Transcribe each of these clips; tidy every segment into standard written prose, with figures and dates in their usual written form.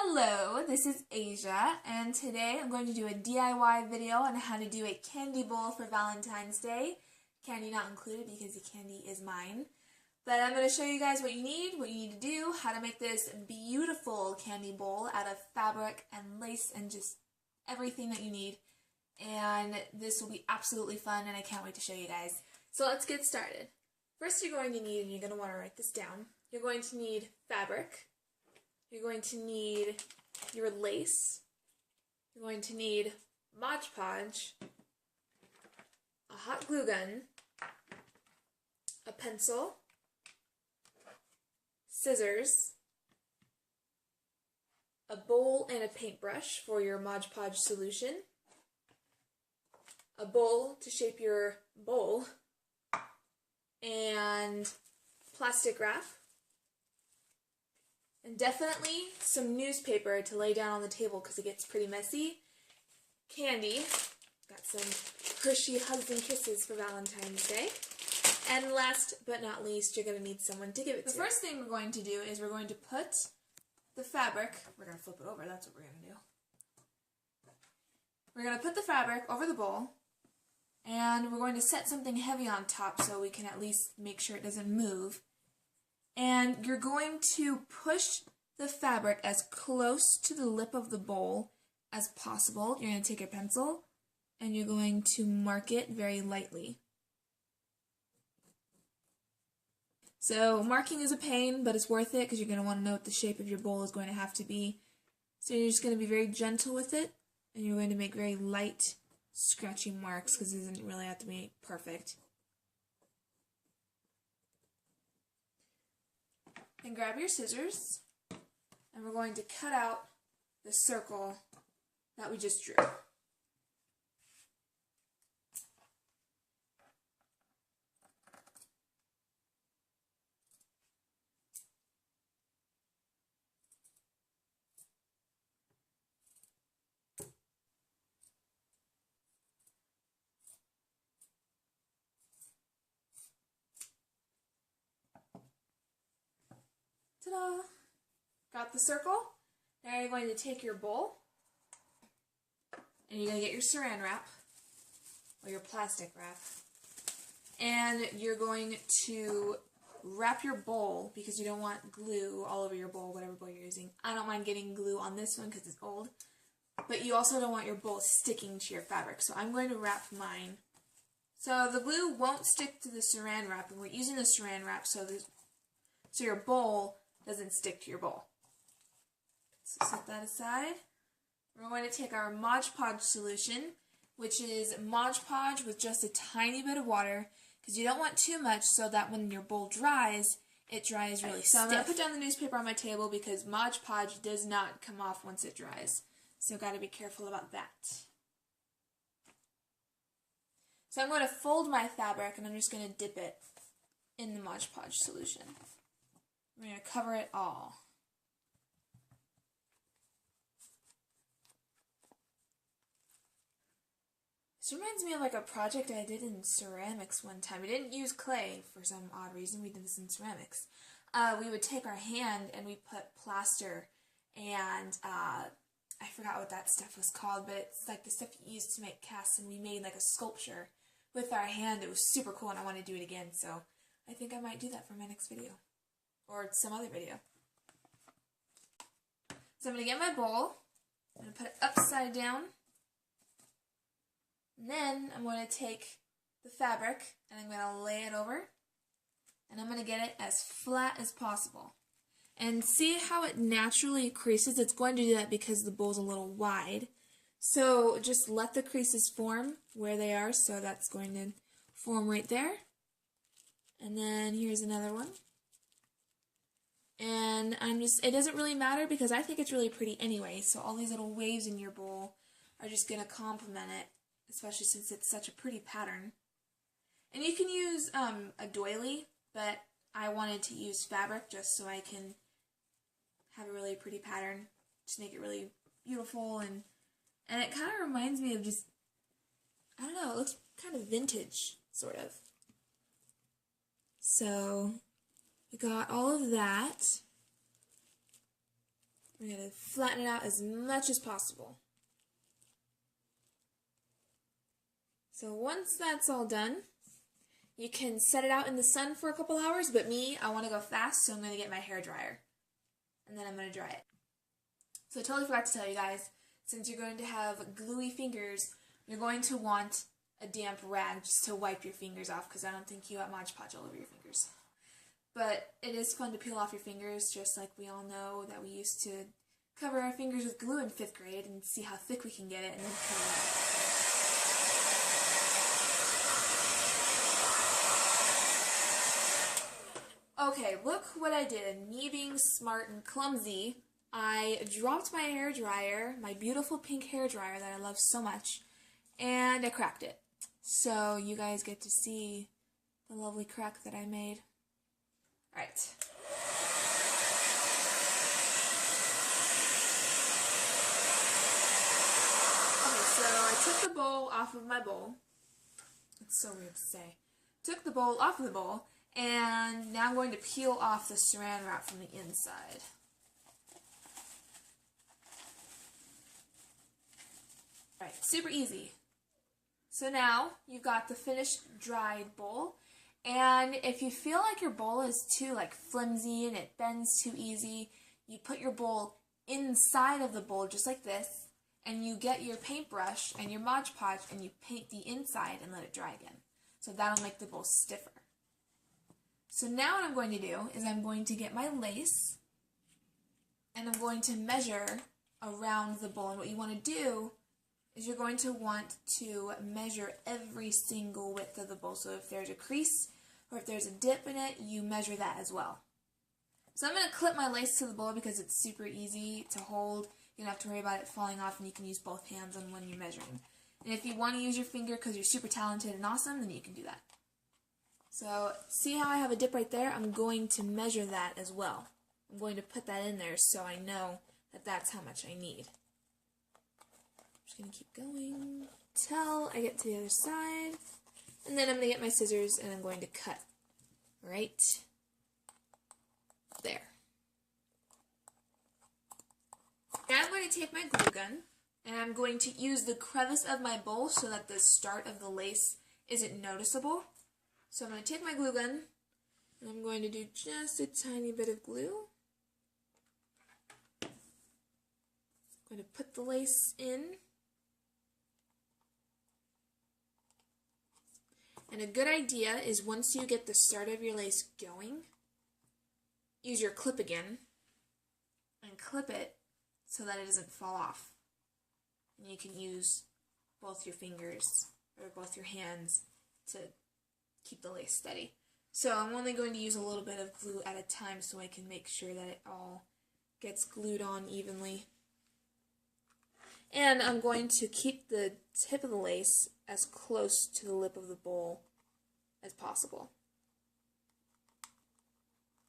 Hello, this is Asia, and today I'm going to do a DIY video on how to do a candy bowl for Valentine's Day. Candy not included because the candy is mine. But I'm going to show you guys what you need to do, how to make this beautiful candy bowl out of fabric and lace and just everything that you need. And this will be absolutely fun, and I can't wait to show you guys. So let's get started. First you're going to need, and you're going to want to write this down, you're going to need fabric. You're going to need your lace. You're going to need Modge Podge, a hot glue gun, a pencil, scissors, a bowl and a paintbrush for your Modge Podge solution, a bowl to shape your bowl, and plastic wrap. And definitely some newspaper to lay down on the table because it gets pretty messy. Candy. Got some Hershey Hugs and Kisses for Valentine's Day. And last but not least, you're going to need someone to give it to. The first thing we're going to do is we're going to put the fabric, we're going to flip it over, that's what we're going to do. We're going to put the fabric over the bowl, and we're going to set something heavy on top so we can at least make sure it doesn't move. And you're going to push the fabric as close to the lip of the bowl as possible. You're going to take a pencil and you're going to mark it very lightly. So marking is a pain, but it's worth it because you're going to want to know what the shape of your bowl is going to have to be. So you're just going to be very gentle with it, and you're going to make very light, scratchy marks because it doesn't really have to be perfect. Then grab your scissors, and we're going to cut out the circle that we just drew. Ta-da! Got the circle? Now you're going to take your bowl, and you're going to get your saran wrap, or your plastic wrap, and you're going to wrap your bowl, because you don't want glue all over your bowl, whatever bowl you're using. I don't mind getting glue on this one because it's old, but you also don't want your bowl sticking to your fabric, so I'm going to wrap mine. So the glue won't stick to the saran wrap, and we're using the saran wrap so your bowl doesn't stick to your bowl. So set that aside. We're going to take our Modge Podge solution, which is Modge Podge with just a tiny bit of water, because you don't want too much so that when your bowl dries, it dries really stiff. So I'm going to put down the newspaper on my table because Modge Podge does not come off once it dries. So got to be careful about that. So I'm going to fold my fabric, and I'm just going to dip it in the Modge Podge solution. We're going to cover it all. This reminds me of like a project I did in ceramics one time. We didn't use clay for some odd reason. We did this in ceramics. We would take our hand and we put plaster and I forgot what that stuff was called, but it's like the stuff you use to make casts, and we made like a sculpture with our hand. It was super cool, and I want to do it again, so I think I might do that for my next video. Or some other video. So I'm going to get my bowl, I'm going to put it upside down, and then I'm going to take the fabric and I'm going to lay it over, and I'm going to get it as flat as possible. And see how it naturally creases? It's going to do that because the bowl's a little wide. So just let the creases form where they are, so that's going to form right there. And then here's another one. And it doesn't really matter because I think it's really pretty anyway, so all these little waves in your bowl are just going to complement it, especially since it's such a pretty pattern. And you can use a doily, but I wanted to use fabric just so I can have a really pretty pattern, just make it really beautiful, and it kind of reminds me of just, I don't know, it looks kind of vintage, sort of. So we got all of that. I'm going to flatten it out as much as possible. So once that's all done, you can set it out in the sun for a couple hours, but me, I want to go fast, so I'm going to get my hairdryer. And then I'm going to dry it. So I totally forgot to tell you guys, since you're going to have gluey fingers, you're going to want a damp rag just to wipe your fingers off, because I don't think you want Modge Podge all over your fingers. But it is fun to peel off your fingers, just like we all know that we used to cover our fingers with glue in 5th grade and see how thick we can get it and then peel it off. Okay, look what I did. Me being smart and clumsy, I dropped my hairdryer, my beautiful pink hairdryer that I love so much, and I cracked it. So you guys get to see the lovely crack that I made. Alright. Okay, so I took the bowl off of my bowl. It's so weird to say. Took the bowl off of the bowl, and now I'm going to peel off the saran wrap from the inside. Alright, super easy. So now you've got the finished dried bowl, and if you feel like your bowl is too flimsy and it bends too easy, you put your bowl inside of the bowl just like this, and you get your paintbrush and your Modge Podge and you paint the inside and let it dry again. So that'll make the bowl stiffer. So now what I'm going to do is I'm going to get my lace and I'm going to measure around the bowl. And what you want to do is you're going to want to measure every single width of the bowl. So if there's a crease or if there's a dip in it, you measure that as well. So I'm going to clip my lace to the bowl because it's super easy to hold. You don't have to worry about it falling off, and you can use both hands on when you're measuring. And if you want to use your finger because you're super talented and awesome, then you can do that. So see how I have a dip right there? I'm going to measure that as well. I'm going to put that in there so I know that that's how much I need. I'm just going to keep going till I get to the other side. And then I'm going to get my scissors and I'm going to cut right there. Now I'm going to take my glue gun and I'm going to use the crevice of my bowl so that the start of the lace isn't noticeable. So I'm going to take my glue gun and I'm going to do just a tiny bit of glue. I'm going to put the lace in. And a good idea is once you get the start of your lace going, use your clip again and clip it so that it doesn't fall off. And you can use both your fingers or both your hands to keep the lace steady. So I'm only going to use a little bit of glue at a time so I can make sure that it all gets glued on evenly. And I'm going to keep the tip of the lace as close to the lip of the bowl as possible.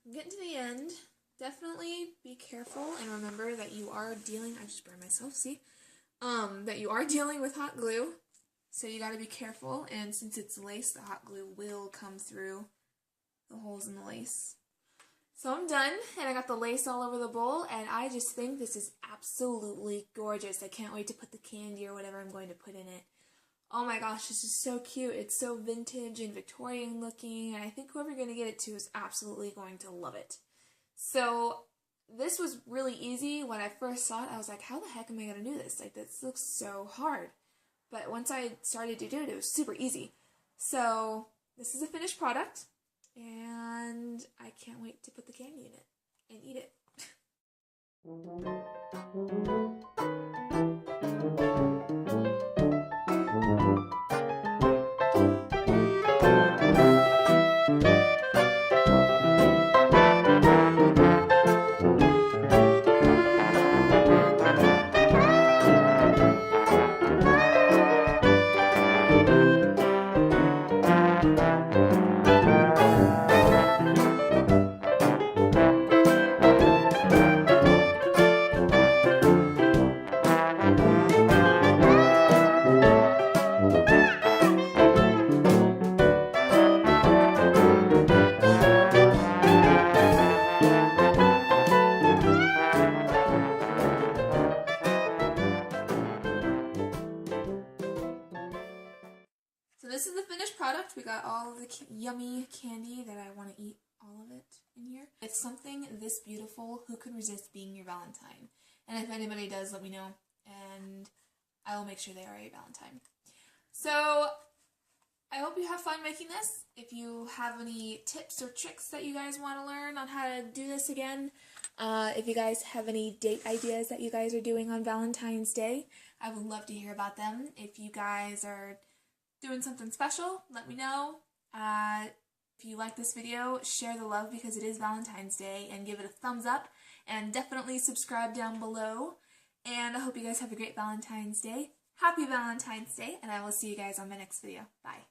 I'm getting to the end. Definitely be careful and remember that you are dealing, I just burned myself, see? That you are dealing with hot glue. So you gotta be careful, and since it's lace, the hot glue will come through the holes in the lace. So I'm done, and I got the lace all over the bowl, and I just think this is absolutely gorgeous. I can't wait to put the candy or whatever I'm going to put in it. Oh my gosh, this is so cute. It's so vintage and Victorian looking, and I think whoever you're going to get it to is absolutely going to love it. So this was really easy. When I first saw it, I was like, how the heck am I going to do this? Like, this looks so hard. But once I started to do it, it was super easy. So this is a finished product, and I can't wait to put the candy in it and eat it. this is the finished product. We got all of the yummy candy that I want to eat, all of it in here. It's something this beautiful. Who could resist being your Valentine? And if anybody does, let me know, and I will make sure they are a Valentine. So I hope you have fun making this. If you have any tips or tricks that you guys want to learn on how to do this again, if you guys have any date ideas that you guys are doing on Valentine's Day, I would love to hear about them. If you guys are doing something special, let me know. If you like this video, share the love because it is Valentine's Day, and give it a thumbs up, and definitely subscribe down below. And I hope you guys have a great Valentine's Day. Happy Valentine's Day, and I will see you guys on my next video. Bye.